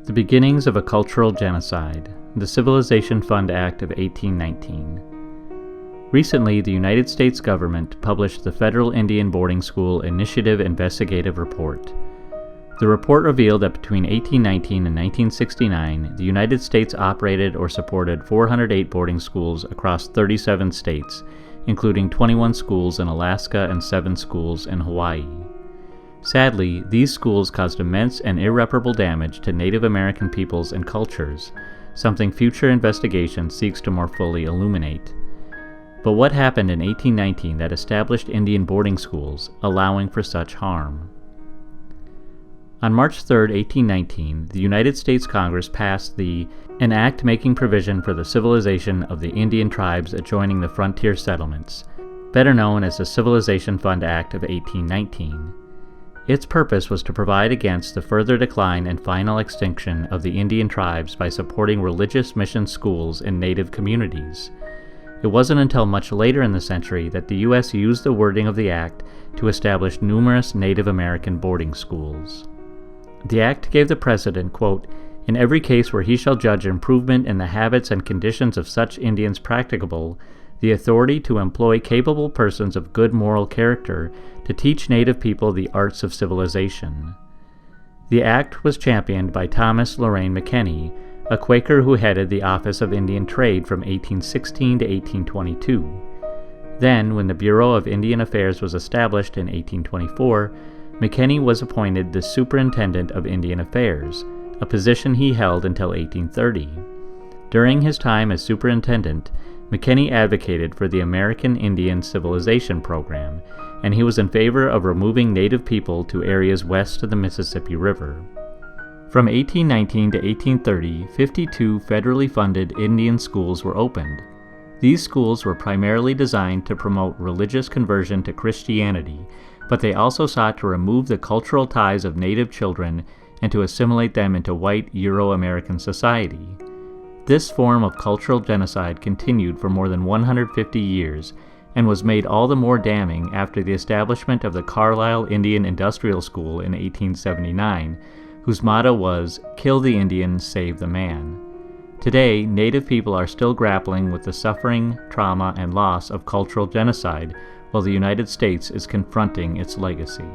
The beginnings of a cultural genocide, the Civilization Fund Act of 1819. Recently, the United States government published the Federal Indian Boarding School Initiative Investigative Report. The report revealed that between 1819 and 1969, the United States operated or supported 408 boarding schools across 37 states, including 21 schools in Alaska and 7 schools in Hawaii. Sadly, these schools caused immense and irreparable damage to Native American peoples and cultures, something future investigation seeks to more fully illuminate. But what happened in 1819 that established Indian boarding schools, allowing for such harm? On March 3, 1819, the United States Congress passed an act making provision for the civilization of the Indian tribes adjoining the frontier settlements, better known as the Civilization Fund Act of 1819. Its purpose was to provide against the further decline and final extinction of the Indian tribes by supporting religious mission schools in Native communities. It wasn't until much later in the century that the U.S. used the wording of the Act to establish numerous Native American boarding schools. The Act gave the President, quote, "in every case where he shall judge improvement in the habits and conditions of such Indians practicable, the authority to employ capable persons of good moral character to teach Native people the arts of civilization." The act was championed by Thomas Loraine McKenney, a Quaker who headed the Office of Indian Trade from 1816 to 1822. Then, when the Bureau of Indian Affairs was established in 1824, McKenney was appointed the Superintendent of Indian Affairs, a position he held until 1830. During his time as superintendent, McKenney advocated for the American Indian Civilization Program, and he was in favor of removing Native people to areas west of the Mississippi River. From 1819 to 1830, 52 federally funded Indian schools were opened. These schools were primarily designed to promote religious conversion to Christianity, but they also sought to remove the cultural ties of Native children and to assimilate them into white Euro-American society. This form of cultural genocide continued for more than 150 years and was made all the more damning after the establishment of the Carlisle Indian Industrial School in 1879, whose motto was, "Kill the Indian, save the man." Today, Native people are still grappling with the suffering, trauma, and loss of cultural genocide, while the United States is confronting its legacy.